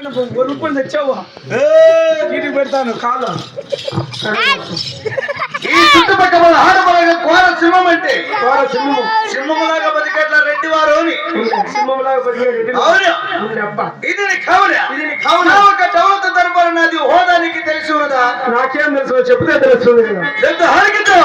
రూపాయలు తెచ్చావా ఇంటికి పెడతాను కాదు. ఈ చుట్టుపక్కల ఆడపడగా కోర సింహం అంటే సింహములాగా బతికేట్ల రెడ్డి వారు సింహంలాగా బతికేది. ఇది కావున ఒక దౌలత దర్బారు నాది హోదానికి తెలిసి ఉన్నదా? నాకేం తెలుసు చెప్తే తెలుస్తుంది కదా. ఎంత హారికతో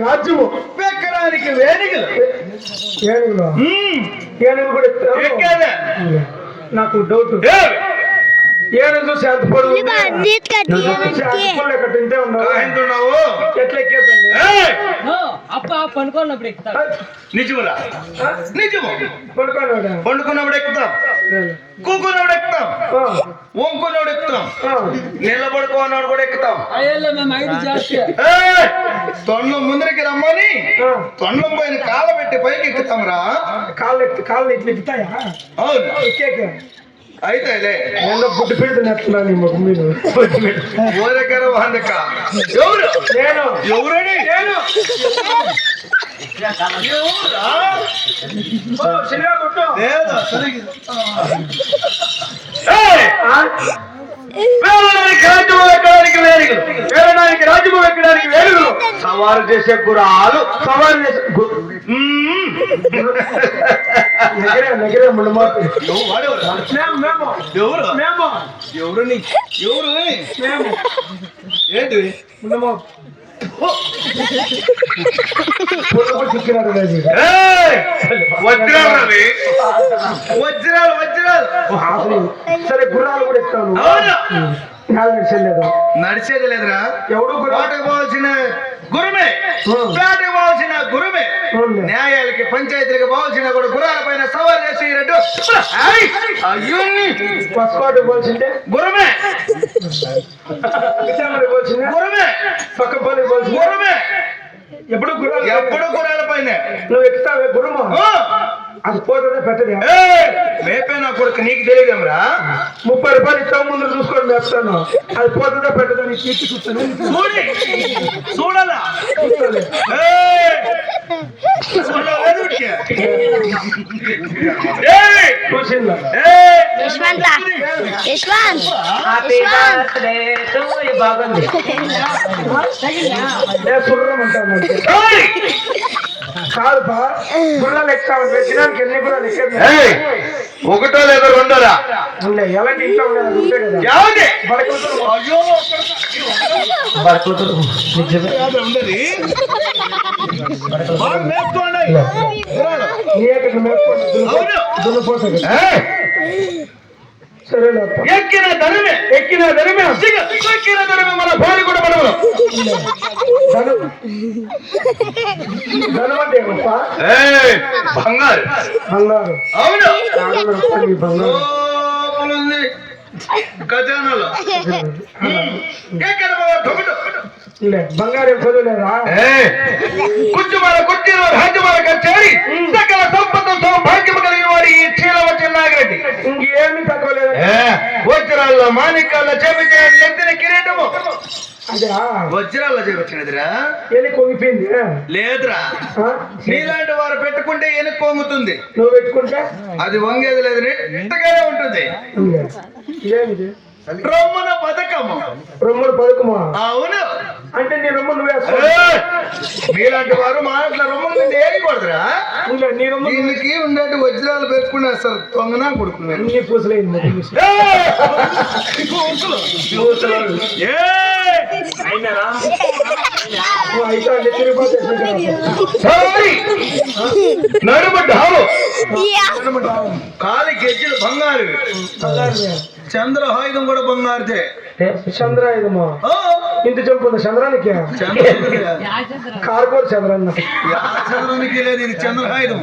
రాజ్యము పెక్కడానికి వేణికలు ఏనుగులు కూడా నాకు డౌట్. ఏనుగు చూసి అంతపడు ఎక్కడ తింటే ఉన్నావు ఎట్లా ఎక్కేదండి? పండుకున్నప్పుడు ఎక్కుతాడు. నిజములా? నిజము. పండుకున్నప్పుడు ఎక్కుతాం, కూకున్నప్పుడు ఎక్కుతాం, వంకున్నప్పుడు ఎక్కుతాం, నిలబడుకోన్నాడు కూడా ఎక్కుతాం. తొండం ముందరికి రమ్మని తొండం పైన కాళ్ళ పెట్టి పైకి ఎక్కుతాం రా. కాళ్ళు ఇట్లా ఎక్కుతాయా? అవును. ఎక్కే అయితే పుట్టి పెడుతున్నట్టున్నా నీ ముఖం మీద ఊరకర వందక ఎవరు నేను ఎవరని నేను రాజ్యము ఎక్కడానికి వేలుగులు సవారు చేసే గురాలు సవారు చేసే నగరే ముండమాత ఎవరు ఏంటి ముండమా వజ్రాలు సరే గుర్రాలు కూడా ఇస్తాను. నడిచేది లేదురా. ఎవడు కోటకు పోవాల్సిన గురుమే, పేటకు పోవాల్సిన గురుమే, న్యాయాలకి పంచాయతీలకు పోవాల్సిన కూడా గుర్రాల పైన సవారు చేసి పసుకోటకు పోవాల్సిందే గురుమే, గురుమే, పక్కపోలి గురుమే. ఎప్పుడు గుర్రాల పైన నువ్వు ఎక్కుతావే గురుమా అది పోతుందే పెట్టదే. మేపే నా కొడుకు నీకు తెలియదేమరా? 30 రూపాయలు ఇస్తావు ముందు చూసుకొని మేపుతాను. అది పోతుందే పెట్టదా నీకు తీర్చి చూస్తాను. చూడాలా చూసిందా? బాగుంది కాదు బా గుర్రాలు ఎక్కుతావు తినడానికి ఎన్ని గుర్రాలు ఎక్కారు? ఒకటో లేదో రెండోరా ఎలాంటి ఇంట్లో ఉంటాయి కదా సరే ఎక్కిన ధనమే మన భార్య కూడా మనము ధనం అంటే బంగారు. అవును బంగారు ఖజానాలో బంగారు చదువులేదా? కుచ్చుమాల కుర్చీలో రాజ్యమాల కచేరి సకల సంపద సౌభాగ్యము కలిగిన వారి ఈ చీల వచ్చిన నాగిరెడ్డి ఇంకేమి తక్కువ లేదు. వజ్రాల్లో మాణిక్యాల చెబితే నెత్తిన కిరీటము అదే వజ్రాల్లో చేపచ్చినదిరా. ఎన్ని కొంగిపోయింది లేదురా, నీలాంటి వారు పెట్టుకుంటే ఎనుక కొంగుతుంది, నువ్వు పెట్టుకుంటే అది వంగేది లేదు, నిట్టగానే ఉంటుంది. ఏమిది రొమ్మున పథకము. రొమ్ముల పథకమా? అవును. అంటే నీ రొమ్ము నువ్వే మీలాంటి వారు మా ఇంట్లో రొమ్ములు ఏయకూడదురా. నీ రొమ్ము దీనికి ఉండేటి వజ్రాలు పెట్టుకున్నారు సార్. తొంగనా కొడుకున్నారు పూసలైంది. అయినారా అయితే అన్ని తిరిగిపోతే నడుము డావు కాలి గెజ్జలు బంగారు చంద్రహాయుధం కూడా బంగారుదే చంద్రాయుధమా ఇంటి చంపుంది చంద్రానికి కార్గోల్ చంద్రాన్న చంద్రానికి లేదు ఇది చంద్రహాయుధం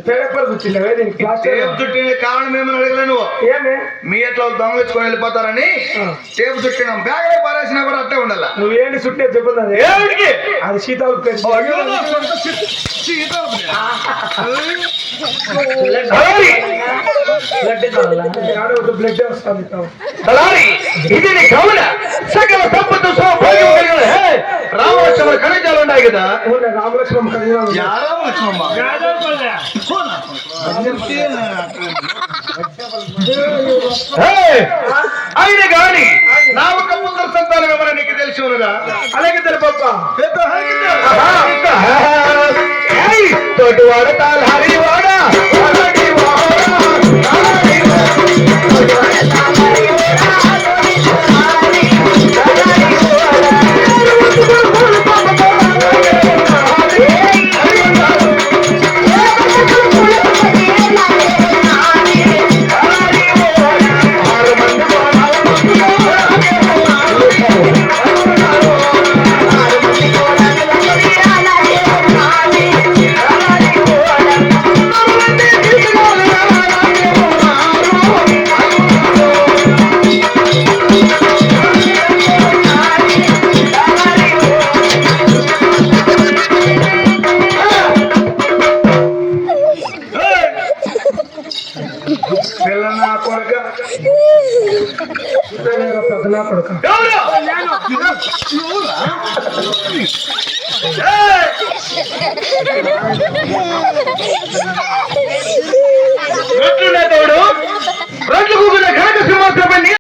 పేపర్ కూర్చుండే దీనికి టేపు చుట్టిన కారణం ఏమని అడగలేను ఏమే మీ ఎట్లా దొంగలించుకొని వెళ్ళిపోతారని టేపు చుట్టినాం బ్యాగ్ లో పారేసినా కూడా అట్టే ఉండాల నువ్వేంటి చుట్టే చెప్పున్నది ఏమిటికి అది శీతాలు బ్లడ్ వస్తుంది ఇది నీ కవుల సకల సంపత్తు సౌభాగ్యం కలిగిన రామలక్ష్మణ ఖనిజాలు ఉన్నాయి కదా రామలక్ష్మణ ఆయన గాని నా ఒక పుత్ర సంతానం ఏమన్నా నీకు తెలిసి ఉన్నదా అలాగే తెలుపప్ప తోటివాడ తాళారి వాడ పెద్దనా కొడుక